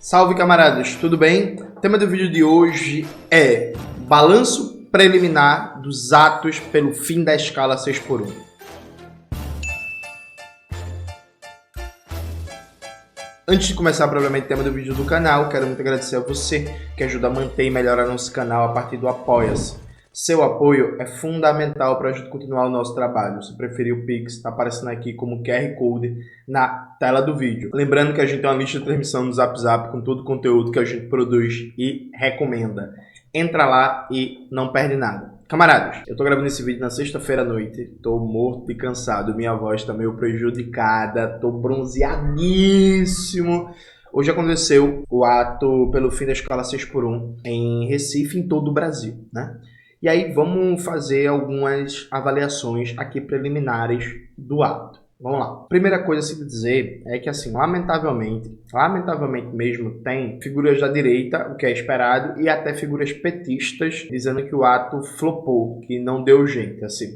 Salve camaradas, tudo bem? O tema do vídeo de hoje é balanço preliminar dos atos pelo fim da escala 6x1. Antes de começar propriamente o tema do vídeo do canal, quero muito agradecer a você que ajuda a manter e melhorar nosso canal a partir do Apoia-se. Seu apoio é fundamental para a gente continuar o nosso trabalho. Se preferir o Pix, está aparecendo aqui como QR Code na tela do vídeo. Lembrando que a gente tem uma lista de transmissão no Zap Zap com todo o conteúdo que a gente produz e recomenda. Entra lá e não perde nada. Camaradas, eu tô gravando esse vídeo na sexta-feira à noite, tô morto e cansado, minha voz tá meio prejudicada, tô bronzeadíssimo. Hoje aconteceu o ato pelo fim da escala 6x1 em Recife, em todo o Brasil, né? E aí vamos fazer algumas avaliações aqui preliminares do ato. Vamos lá. Primeira coisa a se dizer é que, assim, lamentavelmente mesmo, tem figuras da direita, o que é esperado, e até figuras petistas dizendo que o ato flopou, que não deu jeito, assim.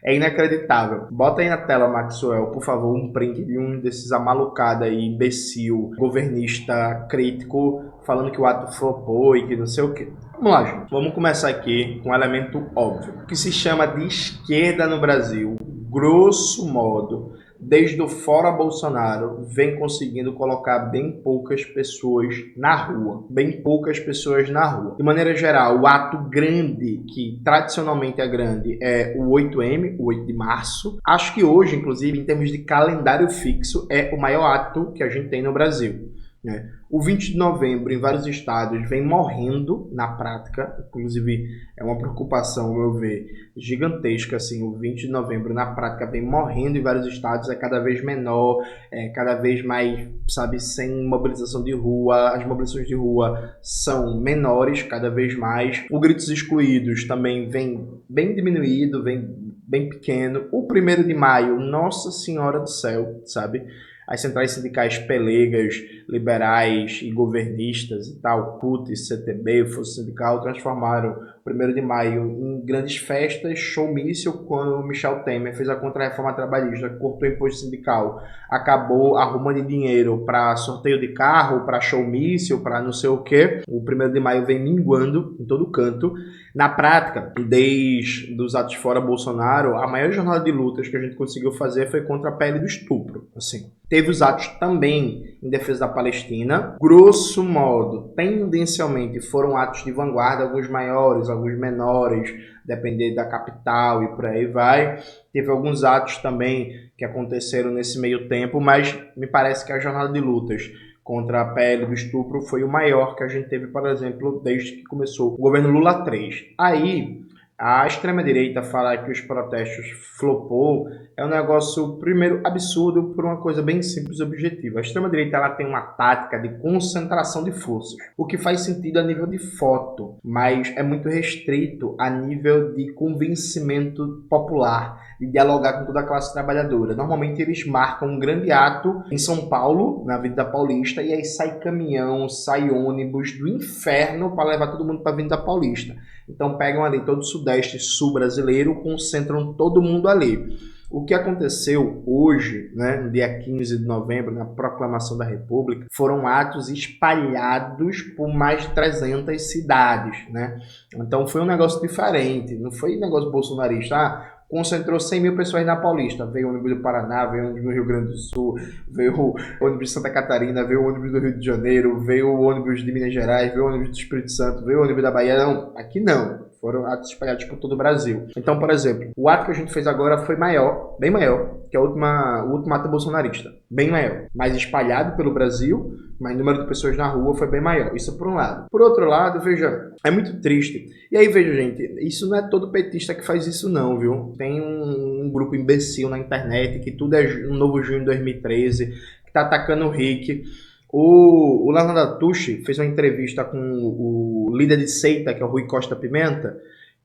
É inacreditável. Bota aí na tela, Maxwell, por favor, um print de um desses amalucados aí, imbecil, governista crítico, falando que o ato flopou e que não sei o quê. Vamos lá, gente. Vamos começar aqui com um elemento óbvio. O que se chama de esquerda no Brasil, grosso modo, desde o Fora Bolsonaro, vem conseguindo colocar bem poucas pessoas na rua. Bem poucas pessoas na rua. De maneira geral, o ato grande, que tradicionalmente é grande, é o 8M, o 8 de março. Acho que hoje, inclusive, em termos de calendário fixo, é o maior ato que a gente tem no Brasil. O 20 de novembro, em vários estados, vem morrendo na prática, inclusive é uma preocupação, ao meu ver, gigantesca, assim, o 20 de novembro na prática vem morrendo em vários estados, é cada vez menor, é cada vez mais, sabe, sem mobilização de rua, as mobilizações de rua são menores cada vez mais, o gritos excluídos também vem bem diminuído, vem bem pequeno, o 1º de maio, Nossa Senhora do Céu, sabe? As centrais sindicais pelegas, liberais e governistas e tal, CUT, CTB, Força Sindical, transformaram o 1º de maio em grandes festas, showmício, quando Michel Temer fez a contra-reforma trabalhista, cortou o imposto sindical, acabou arrumando dinheiro para sorteio de carro, para showmício, para não sei o quê. O 1º de maio vem minguando em todo canto. Na prática, desde os atos fora Bolsonaro, a maior jornada de lutas que a gente conseguiu fazer foi contra a pele do estupro, assim. Teve os atos também em defesa da Palestina. Grosso modo, tendencialmente foram atos de vanguarda, alguns maiores, alguns menores, dependendo da capital e por aí vai. Teve alguns atos também que aconteceram nesse meio tempo, mas me parece que a jornada de lutas contra a pele do estupro foi o maior que a gente teve, por exemplo, desde que começou o governo Lula 3. Aí, a extrema-direita falar que os protestos flopou é um negócio, primeiro, absurdo por uma coisa bem simples e objetiva. A extrema-direita ela tem uma tática de concentração de forças, o que faz sentido a nível de foto, mas é muito restrito a nível de convencimento popular, de dialogar com toda a classe trabalhadora. Normalmente eles marcam um grande ato em São Paulo, na Avenida Paulista, e aí sai caminhão, sai ônibus do inferno para levar todo mundo para a Avenida Paulista. Então pegam ali todo o sudeste sul brasileiro, concentram todo mundo ali. O que aconteceu hoje, né, no dia 15 de novembro, na proclamação da República, foram atos espalhados por mais de 300 cidades, né? Então foi um negócio diferente, não foi um negócio bolsonarista, concentrou 100 mil pessoas na Paulista, veio o ônibus do Paraná, veio o ônibus do Rio Grande do Sul, veio o ônibus de Santa Catarina, veio o ônibus do Rio de Janeiro, veio o ônibus de Minas Gerais, veio o ônibus do Espírito Santo, veio o ônibus da Bahia, não, aqui não. Foram atos espalhados por todo o Brasil. Então, por exemplo, o ato que a gente fez agora foi maior, bem maior, que o último ato bolsonarista. Bem maior. Mais espalhado pelo Brasil, mas o número de pessoas na rua foi bem maior. Isso por um lado. Por outro lado, veja, é muito triste. E aí, veja, gente, isso não é todo petista que faz isso não, viu? Tem um grupo imbecil na internet que tudo é um novo junho de 2013, que tá atacando o Rick. O Leonardo Atushi fez uma entrevista com o líder de seita, que é o Rui Costa Pimenta,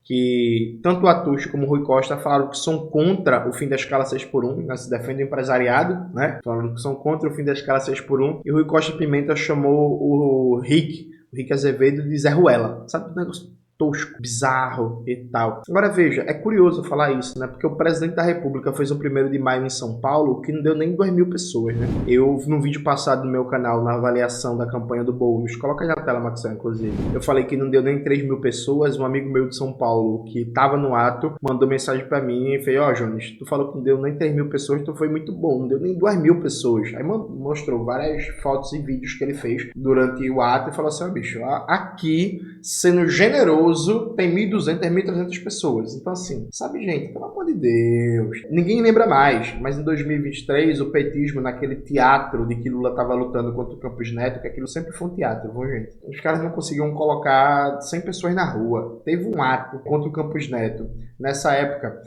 que tanto o Atushi como o Rui Costa falaram que são contra o fim da escala 6x1, né? Se defende o empresariado, né? Falaram que são contra o fim da escala 6x1, e o Rui Costa Pimenta chamou o Rick Azevedo de Zé Ruela. Sabe o negócio tosco, bizarro e tal. Agora veja, é curioso falar isso, né? Porque o presidente da República fez o 1º de maio em São Paulo, que não deu nem 2.000 pessoas, né? Eu, num vídeo passado no meu canal, na avaliação da campanha do Boulos, coloca aí na tela, Maxão, inclusive, eu falei que não deu nem 3.000 pessoas. Um amigo meu de São Paulo, que tava no ato, mandou mensagem pra mim e fez: ó, Jones, tu falou que não deu nem 3.000 pessoas, então foi muito bom, não deu nem 2.000 pessoas. Aí mostrou várias fotos e vídeos que ele fez durante o ato e falou assim: ó, bicho, aqui, sendo generoso, tem 1.200, 1.300 pessoas. Então assim, sabe, gente, pelo amor de Deus, ninguém lembra mais, mas em 2023 o petismo, naquele teatro de que Lula estava lutando contra o Campos Neto, que aquilo sempre foi um teatro, viu, gente? Os caras não conseguiam colocar 100 pessoas na rua. Teve um ato contra o Campos Neto. Nessa época,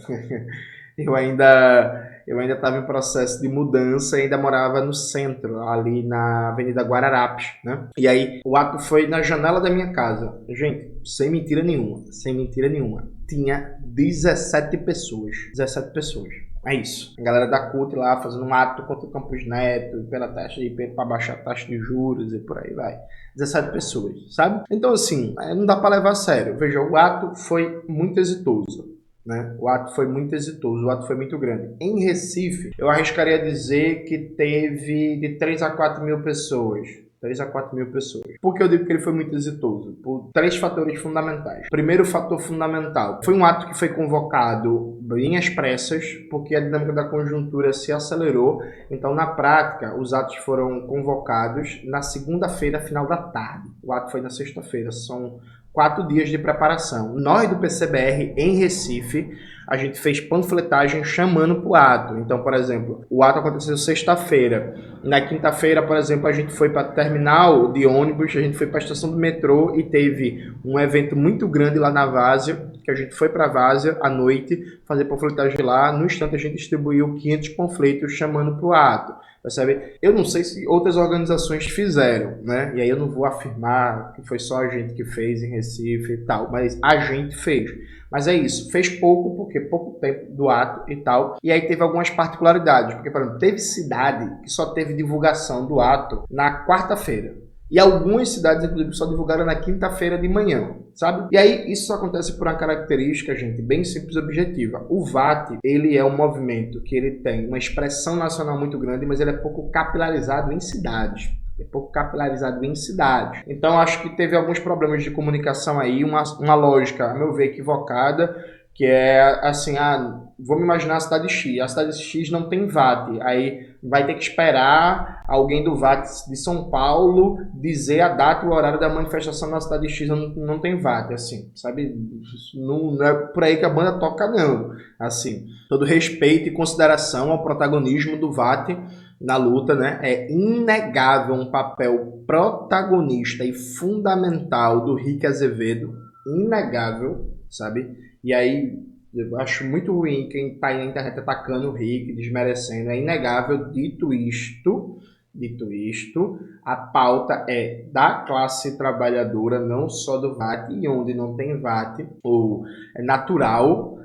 eu ainda estava em processo de mudança e ainda morava no centro, ali na Avenida Guararapes, né? E aí o ato foi na janela da minha casa. Gente, sem mentira nenhuma, tinha 17 pessoas. 17 pessoas. É isso. A galera da CUT lá fazendo um ato contra o Campos Neto, pela taxa de para baixar a taxa de juros e por aí vai. 17 pessoas, sabe? Então assim, não dá para levar a sério. Veja, o ato foi muito exitoso. Né? O ato foi muito exitoso, o ato foi muito grande. Em Recife, eu arriscaria dizer que teve de 3 a 4 mil pessoas. 3 a 4 mil pessoas. Por que eu digo que ele foi muito exitoso? Por 3 fatores fundamentais. Primeiro fator fundamental, foi um ato que foi convocado bem às pressas, porque a dinâmica da conjuntura se acelerou. Então, na prática, os atos foram convocados na segunda-feira, final da tarde. O ato foi na sexta-feira, são 4 dias de preparação. Nós do PCBR em Recife, a gente fez panfletagem chamando para o ato. Então, por exemplo, o ato aconteceu sexta-feira. Na quinta-feira, por exemplo, a gente foi para terminal de ônibus, a gente foi para a estação do metrô e teve um evento muito grande lá na Várzea, que a gente foi para a Várzea à noite fazer panfletagem lá. No instante, a gente distribuiu 500 panfletos chamando para o ato. Percebe? Eu não sei se outras organizações fizeram, né? E aí eu não vou afirmar que foi só a gente que fez em Recife e tal, mas a gente fez. Mas é isso, fez pouco, porque pouco tempo do ato e tal. E aí teve algumas particularidades, porque, por exemplo, teve cidade que só teve divulgação do ato na quarta-feira. E algumas cidades, inclusive, só divulgaram na quinta-feira de manhã, sabe? E aí, isso acontece por uma característica, gente, bem simples e objetiva. O VAT, ele é um movimento que ele tem uma expressão nacional muito grande, mas ele é pouco capilarizado em cidades. Então, acho que teve alguns problemas de comunicação aí, uma lógica, a meu ver, equivocada, que é assim, vamos imaginar a cidade X. A cidade X não tem VAT, aí vai ter que esperar alguém do VAT de São Paulo dizer a data e o horário da manifestação na cidade X não tem VAT, assim, sabe? Não é por aí que a banda toca, não. Assim, todo respeito e consideração ao protagonismo do VAT na luta, né? É inegável um papel protagonista e fundamental do Rick Azevedo, inegável, sabe? E aí, eu acho muito ruim quem está aí na internet atacando o Rick, desmerecendo. É inegável. Dito isto, a pauta é da classe trabalhadora, não só do VAT, e onde não tem VAT, ou é natural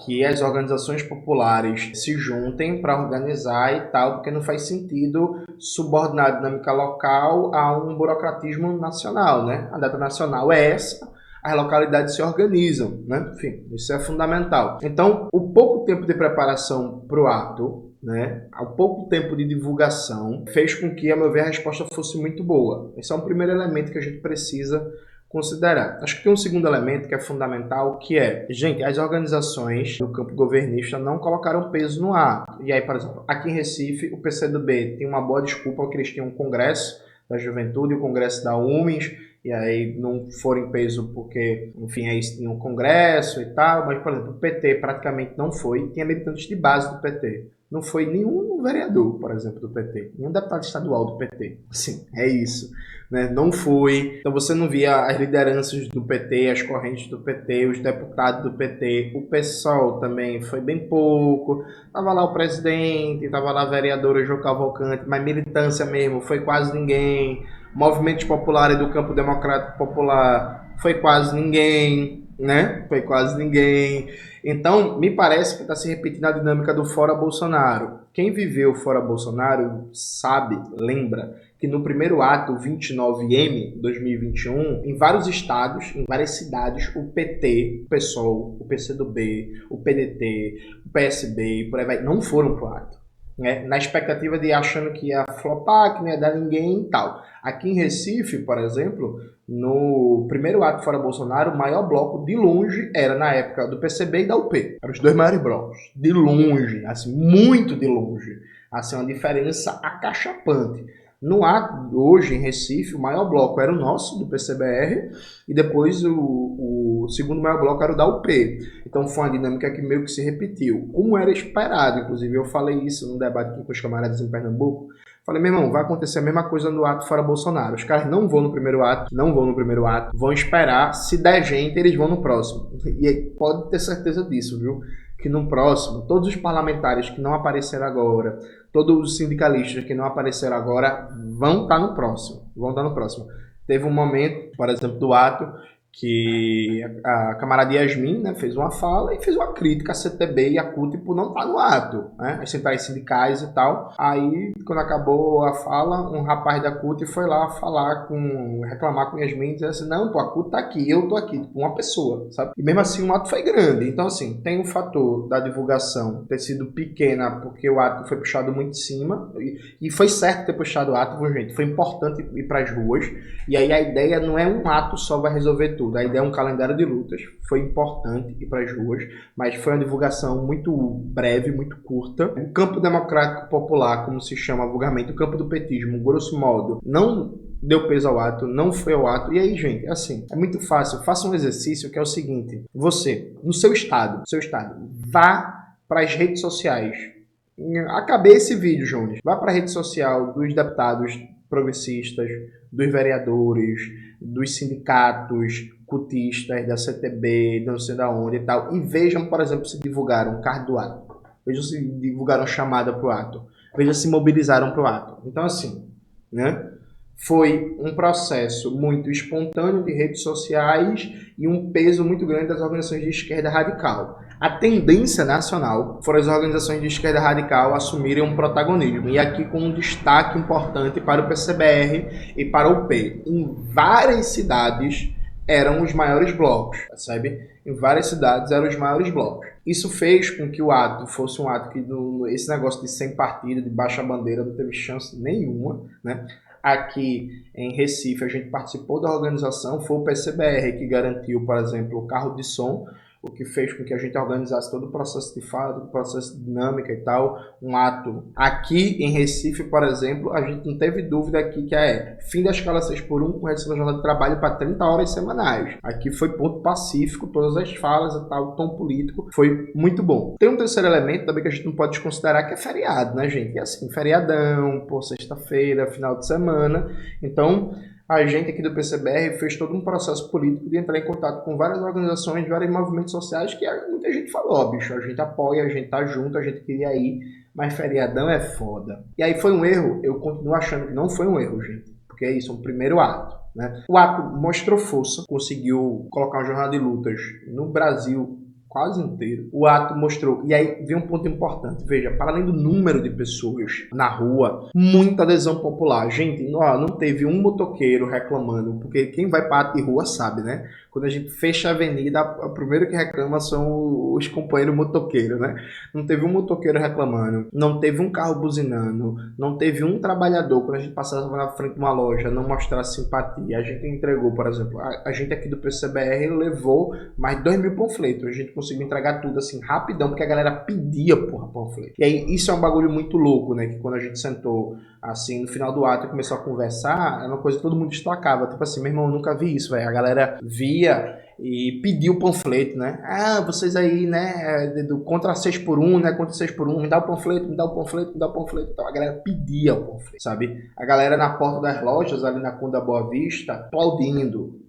que as organizações populares se juntem para organizar e tal, porque não faz sentido subordinar a dinâmica local a um burocratismo nacional, né? A data nacional é essa, as localidades se organizam, né? Enfim, isso é fundamental. Então, o pouco tempo de preparação para o ato, né, o pouco tempo de divulgação, fez com que, a meu ver, a resposta fosse muito boa. Esse é um primeiro elemento que a gente precisa considerar. Acho que tem um segundo elemento que é fundamental, que é, gente, as organizações do campo governista não colocaram peso no ato. E aí, por exemplo, aqui em Recife, o PCdoB tem uma boa desculpa que eles tinham um congresso da juventude e o congresso da UMES, e aí não foram em peso porque, enfim, aí tinha um congresso e tal, mas, por exemplo, o PT praticamente não foi, tinha militantes de base do PT. Não foi nenhum vereador, por exemplo, do PT, nenhum deputado estadual do PT. Assim, é isso, né? Não foi. Então você não via as lideranças do PT, as correntes do PT, os deputados do PT. O PSOL também foi bem pouco. Tava lá o presidente, tava lá a vereadora Jo Cavalcante, mas militância mesmo foi quase ninguém. Movimentos populares do campo democrático popular foi quase ninguém, né? Foi quase ninguém. Então, me parece que está se repetindo a dinâmica do fora Bolsonaro. Quem viveu fora Bolsonaro sabe, lembra que no primeiro ato, 29M 2021, em vários estados, em várias cidades, o PT, o PSOL, o PCdoB, o PDT, o PSB, por aí vai, não foram pro ato. Né? Na expectativa de achando que ia flopar, que não ia dar ninguém e tal. Aqui em Recife, por exemplo, no primeiro ato fora Bolsonaro, o maior bloco de longe era na época do PCB e da UP. Eram os dois maiores blocos. De longe, assim, muito de longe. Assim, uma diferença acachapante. No ato, hoje, em Recife, o maior bloco era o nosso, do PCBR, e depois o segundo maior bloco era o da UP. Então foi uma dinâmica que meio que se repetiu, como era esperado. Inclusive, eu falei isso num debate aqui com os camaradas em Pernambuco. Falei, meu irmão, vai acontecer a mesma coisa no ato fora Bolsonaro. Os caras não vão no primeiro ato, vão esperar, se der gente, eles vão no próximo. E pode ter certeza disso, viu? Que no próximo, todos os parlamentares que não apareceram agora, todos os sindicalistas que não apareceram agora, vão estar no próximo. Teve um momento, por exemplo, do ato, que a camarada Yasmin, né, fez uma fala e fez uma crítica à CTB e à CUT por não estar no ato, né, as centrais sindicais e tal. Aí, quando acabou a fala, um rapaz da CUT foi lá reclamar com Yasmin e dizer assim, não, pô, a CUT tá aqui, eu tô aqui, tipo, uma pessoa, sabe? E mesmo assim o ato foi grande. Então, assim, tem o fator da divulgação ter sido pequena, porque o ato foi puxado muito em cima, e foi certo ter puxado o ato, gente, foi importante ir para as ruas, e aí a ideia não é um ato só vai resolver tudo. A ideia é um calendário de lutas. Foi importante ir para as ruas, mas foi uma divulgação muito breve, muito curta. O campo democrático popular, como se chama vulgarmente, o campo do petismo, grosso modo, não deu peso ao ato, não foi ao ato. E aí, gente, assim, é muito fácil. Faça um exercício que é o seguinte. Você, no seu estado, vá para as redes sociais. Acabei esse vídeo, Jones. Vá para a rede social dos deputados progressistas, dos vereadores, dos sindicatos cutistas, da CTB, não sei da onde e tal, e vejam, por exemplo, se divulgaram o card do ato. Vejam se divulgaram chamada para o ato. Vejam se mobilizaram para o ato. Então, assim, né? Foi um processo muito espontâneo de redes sociais e um peso muito grande das organizações de esquerda radical. A tendência nacional foram as organizações de esquerda radical assumirem um protagonismo. E aqui com um destaque importante para o PCBR e para o UP. Em várias cidades eram os maiores blocos, sabe? Em várias cidades eram os maiores blocos. Isso fez com que o ato fosse um ato que esse negócio de sem partido, de baixa bandeira, não teve chance nenhuma, né? Aqui em Recife a gente participou da organização, foi o PCBR que garantiu, por exemplo, o carro de som, o que fez com que a gente organizasse todo o processo de fala, todo o processo de dinâmica e tal, um ato. Aqui em Recife, por exemplo, a gente não teve dúvida aqui que é fim da escala 6x1 com redução da jornada de trabalho para 30 horas semanais. Aqui foi ponto pacífico, todas as falas e tal, o tom político foi muito bom. Tem um terceiro elemento também que a gente não pode desconsiderar, que é feriado, né, gente? E assim, feriadão, sexta-feira, final de semana, então a gente aqui do PCBR fez todo um processo político de entrar em contato com várias organizações, vários movimentos sociais que muita gente falou, ó, bicho, a gente apoia, a gente tá junto, a gente queria ir, mas feriadão é foda. E aí foi um erro, eu continuo achando que não foi um erro, gente, porque é isso, um primeiro ato, né? O ato mostrou força, conseguiu colocar uma jornada de lutas no Brasil quase inteiro. O ato mostrou, e aí vem um ponto importante, veja, para além do número de pessoas na rua, muita adesão popular. Gente, não teve um motoqueiro reclamando, porque quem vai para ato de rua sabe, né? Quando a gente fecha a avenida, o primeiro que reclama são os companheiros motoqueiros, né? Não teve um motoqueiro reclamando, não teve um carro buzinando, não teve um trabalhador, quando a gente passava na frente de uma loja, não mostrar simpatia. A gente entregou, por exemplo, a gente aqui do PCBR levou mais de 2.000 panfletos. A gente conseguiu entregar tudo assim rapidão, porque a galera pedia, panfleto. E aí, isso é um bagulho muito louco, né? Que quando a gente sentou, assim, no final do ato e começou a conversar, era uma coisa que todo mundo destacava. Tipo assim, meu irmão, eu nunca vi isso, velho. A galera via e pediu o panfleto, né? Ah, vocês aí, né, contra 6x1, né? Contra 6x1, me dá o panfleto, me dá o panfleto, me dá o panfleto. Então a galera pedia o panfleto, sabe? A galera na porta das lojas, ali na Conda Boa Vista, aplaudindo,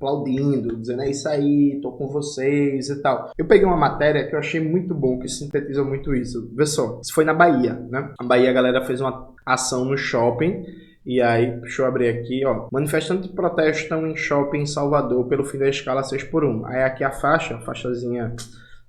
dizendo, é isso aí, tô com vocês e tal. Eu peguei uma matéria que eu achei muito bom, que sintetiza muito isso. Vê só, isso foi na Bahia, né? Na Bahia a galera fez uma ação no shopping. E aí, deixa eu abrir aqui, ó. Manifestantes protestam em shopping em Salvador pelo fim da escala 6x1. Aí aqui a faixazinha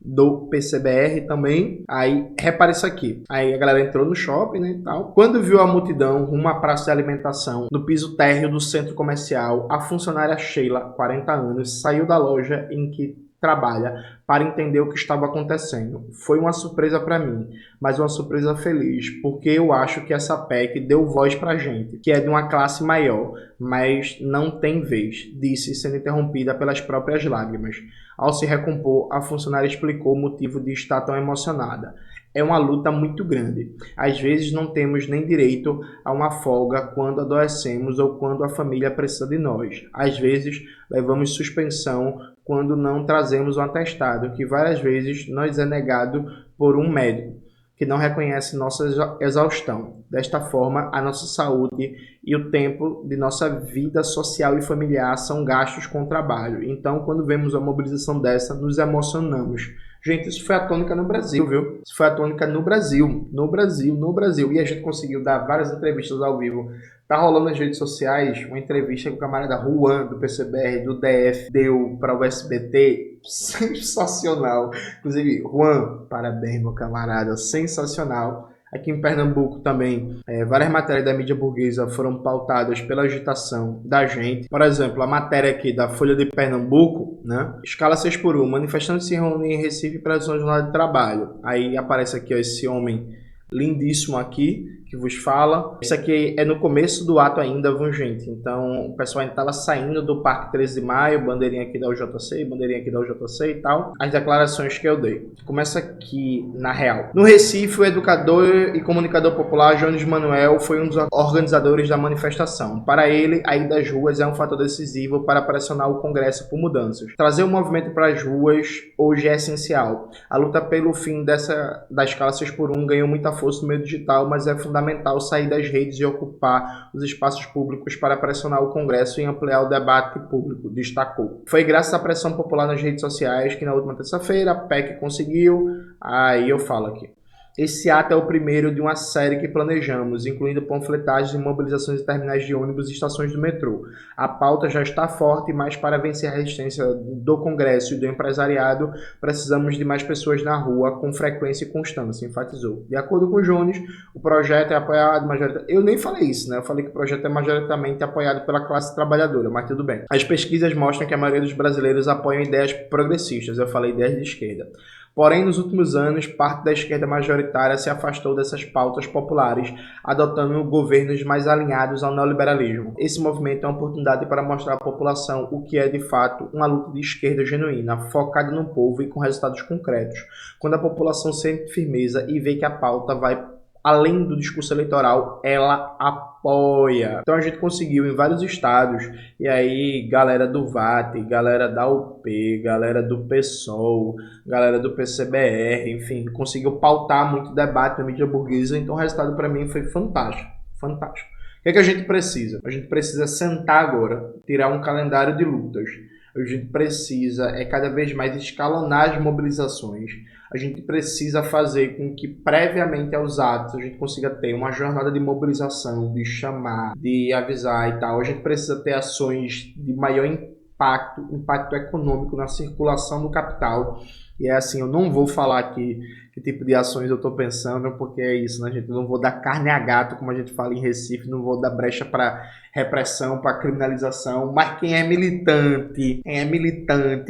do PCBR também. Aí, repara isso aqui. Aí a galera entrou no shopping, né, e tal. Quando viu a multidão rumo à praça de alimentação, no piso térreo do centro comercial, a funcionária Sheila, 40 anos, saiu da loja em que trabalha para entender o que estava acontecendo. Foi uma surpresa para mim, mas uma surpresa feliz, porque eu acho que essa PEC deu voz pra gente, que é de uma classe maior, mas não tem vez, disse, sendo interrompida pelas próprias lágrimas. Ao se recompor, a funcionária explicou o motivo de estar tão emocionada. É uma luta muito grande. Às vezes não temos nem direito a uma folga quando adoecemos ou quando a família precisa de nós. Às vezes levamos suspensão quando não trazemos um atestado, que várias vezes nos é negado por um médico, que não reconhece nossa exaustão. Desta forma, a nossa saúde e o tempo de nossa vida social e familiar são gastos com o trabalho. Então, quando vemos uma mobilização dessa, nos emocionamos. Gente, isso foi a tônica no Brasil, viu? Isso foi a tônica no Brasil. No Brasil, no Brasil. E a gente conseguiu dar várias entrevistas ao vivo. Tá rolando nas redes sociais uma entrevista que o camarada Juan, do PCBR, do DF, deu para o SBT. Sensacional. Inclusive, Juan, parabéns, meu camarada. Sensacional. Aqui em Pernambuco também, várias matérias da mídia burguesa foram pautadas pela agitação da gente. Por exemplo, a matéria aqui da Folha de Pernambuco, né? Escala 6x1, manifestantes se reúnem em Recife para a jornada de trabalho. Aí aparece aqui ó, esse homem lindíssimo aqui, que vos fala. Isso aqui é no começo do ato ainda, viu, gente? Então, o pessoal ainda estava saindo do Parque 13 de Maio, bandeirinha aqui da UJC, bandeirinha aqui da UJC e tal. As declarações que eu dei. Começa aqui, na real. No Recife, o educador e comunicador popular Jones Manuel foi um dos organizadores da manifestação. Para ele, a ida às ruas é um fator decisivo para pressionar o Congresso por mudanças. Trazer o movimento para as ruas hoje é essencial. A luta pelo fim da escala 6x1 ganhou muita força no meio digital, mas é fundamental sair das redes e ocupar os espaços públicos para pressionar o Congresso e ampliar o debate público, destacou. Foi graças à pressão popular nas redes sociais que na última terça-feira a PEC conseguiu. Aí eu falo aqui. Esse ato é o primeiro de uma série que planejamos, incluindo panfletagens e mobilizações em terminais de ônibus e estações do metrô. A pauta já está forte, mas para vencer a resistência do Congresso e do empresariado, precisamos de mais pessoas na rua com frequência e constância, enfatizou. De acordo com o Jones, o projeto é apoiado majoritariamente... Eu nem falei isso, né? Eu falei que o projeto é majoritariamente apoiado pela classe trabalhadora, mas tudo bem. As pesquisas mostram que a maioria dos brasileiros apoiam ideias progressistas. Eu falei ideias de esquerda. Porém, nos últimos anos, parte da esquerda majoritária se afastou dessas pautas populares, adotando governos mais alinhados ao neoliberalismo. Esse movimento é uma oportunidade para mostrar à população o que é, de fato, uma luta de esquerda genuína, focada no povo e com resultados concretos. Quando a população sente firmeza e vê que a pauta vai além do discurso eleitoral, ela apoia. Então a gente conseguiu em vários estados, e aí galera do VAT, galera da UP, galera do PSOL, galera do PCBR, enfim, conseguiu pautar muito debate na mídia burguesa, então o resultado para mim foi fantástico, fantástico. O que é que a gente precisa? A gente precisa sentar agora, tirar um calendário de lutas. A gente precisa cada vez mais escalonar as mobilizações. A gente precisa fazer com que previamente aos atos a gente consiga ter uma jornada de mobilização, de chamar, de avisar e tal. A gente precisa ter ações de maior impacto econômico na circulação do capital. E é assim, eu não vou falar aqui que tipo de ações eu estou pensando, porque é isso, né, gente? Eu não vou dar carne a gato, como a gente fala em Recife, não vou dar brecha para repressão, para criminalização, mas quem é militante,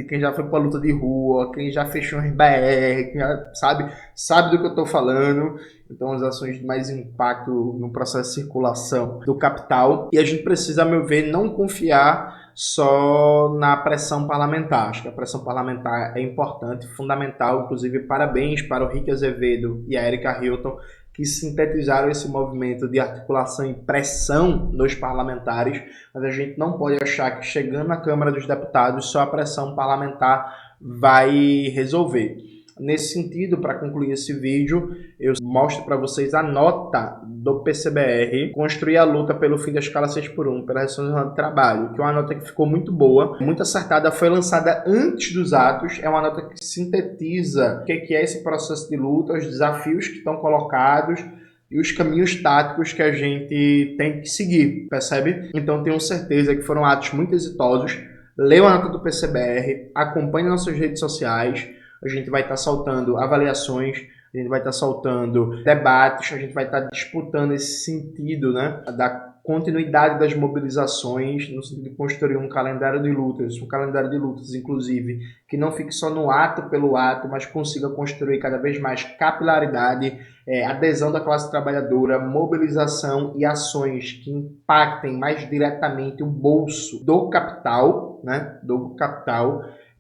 quem já foi para luta de rua, quem já fechou um BR, quem já sabe do que eu estou falando. Então, as ações de mais impacto no processo de circulação do capital. E a gente precisa, a meu ver, não confiar só na pressão parlamentar. Acho que a pressão parlamentar é importante, fundamental. Inclusive, parabéns para o Rick Azevedo e a Erika Hilton, que sintetizaram esse movimento de articulação e pressão dos parlamentares. Mas a gente não pode achar que chegando na Câmara dos Deputados só a pressão parlamentar vai resolver. Nesse sentido, para concluir esse vídeo, eu mostro para vocês a nota do PCBR, construir a luta pelo fim da escala 6x1, pela redução do jornal de trabalho, que é uma nota que ficou muito boa, muito acertada, foi lançada antes dos atos, é uma nota que sintetiza o que é esse processo de luta, os desafios que estão colocados e os caminhos táticos que a gente tem que seguir, percebe? Então tenho certeza que foram atos muito exitosos. Leiam a nota do PCBR, acompanhem nossas redes sociais. a gente vai estar soltando avaliações, a gente vai estar soltando debates, a gente vai estar disputando esse sentido, né, da continuidade das mobilizações, no sentido de construir um calendário de lutas, inclusive, que não fique só no ato pelo ato, mas consiga construir cada vez mais capilaridade, adesão da classe trabalhadora, mobilização e ações que impactem mais diretamente o bolso do capital, né,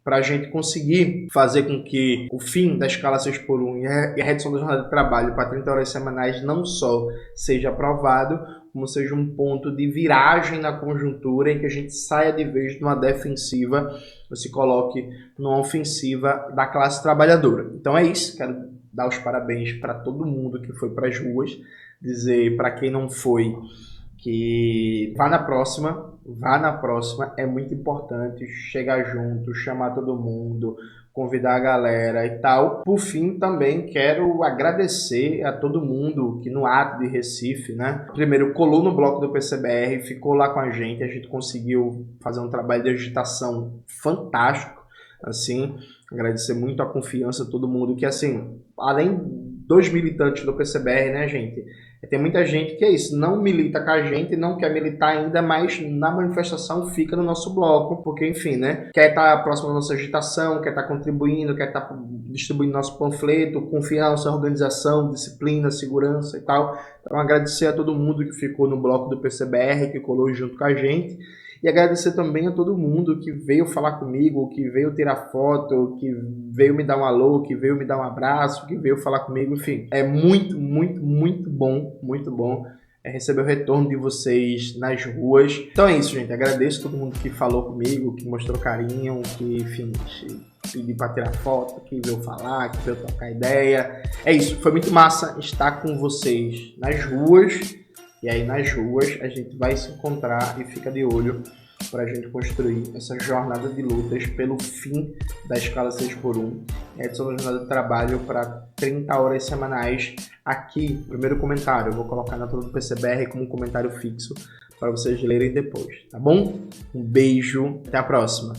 para a gente conseguir fazer com que o fim da escala 6x1 e a redução da jornada de trabalho para 30 horas semanais não só seja aprovado, como seja um ponto de viragem na conjuntura em que a gente saia de vez de uma defensiva e se coloque numa ofensiva da classe trabalhadora. Então é isso, quero dar os parabéns para todo mundo que foi para as ruas, dizer para quem não foi que vá na próxima, é muito importante chegar junto, chamar todo mundo, convidar a galera e tal. Por fim, também quero agradecer a todo mundo que no ato de Recife, né, primeiro colou no bloco do PCBR, ficou lá com a gente conseguiu fazer um trabalho de agitação fantástico, assim, agradecer muito a confiança de todo mundo, que assim, além dos militantes do PCBR, né, gente, tem muita gente que é isso, não milita com a gente, não quer militar ainda, mas na manifestação fica no nosso bloco, porque, enfim, né, quer estar próximo da nossa agitação, quer estar contribuindo, quer estar distribuindo nosso panfleto, confia na nossa organização, disciplina, segurança e tal. Então, agradecer a todo mundo que ficou no bloco do PCBR, que colou junto com a gente. E agradecer também a todo mundo que veio falar comigo, que veio tirar foto, que veio me dar um alô, que veio me dar um abraço, que veio falar comigo, enfim. É muito bom receber o retorno de vocês nas ruas. Então é isso, gente. Agradeço a todo mundo que falou comigo, que mostrou carinho, que, enfim, pediu para tirar foto, que veio falar, que veio trocar ideia. É isso. Foi muito massa estar com vocês nas ruas. E aí nas ruas a gente vai se encontrar e fica de olho para a gente construir essa jornada de lutas pelo fim da escala 6x1, redução da jornada de trabalho para 30 horas semanais. Aqui, primeiro comentário, eu vou colocar na tela do PCBR como um comentário fixo para vocês lerem depois, tá bom? Um beijo, até a próxima!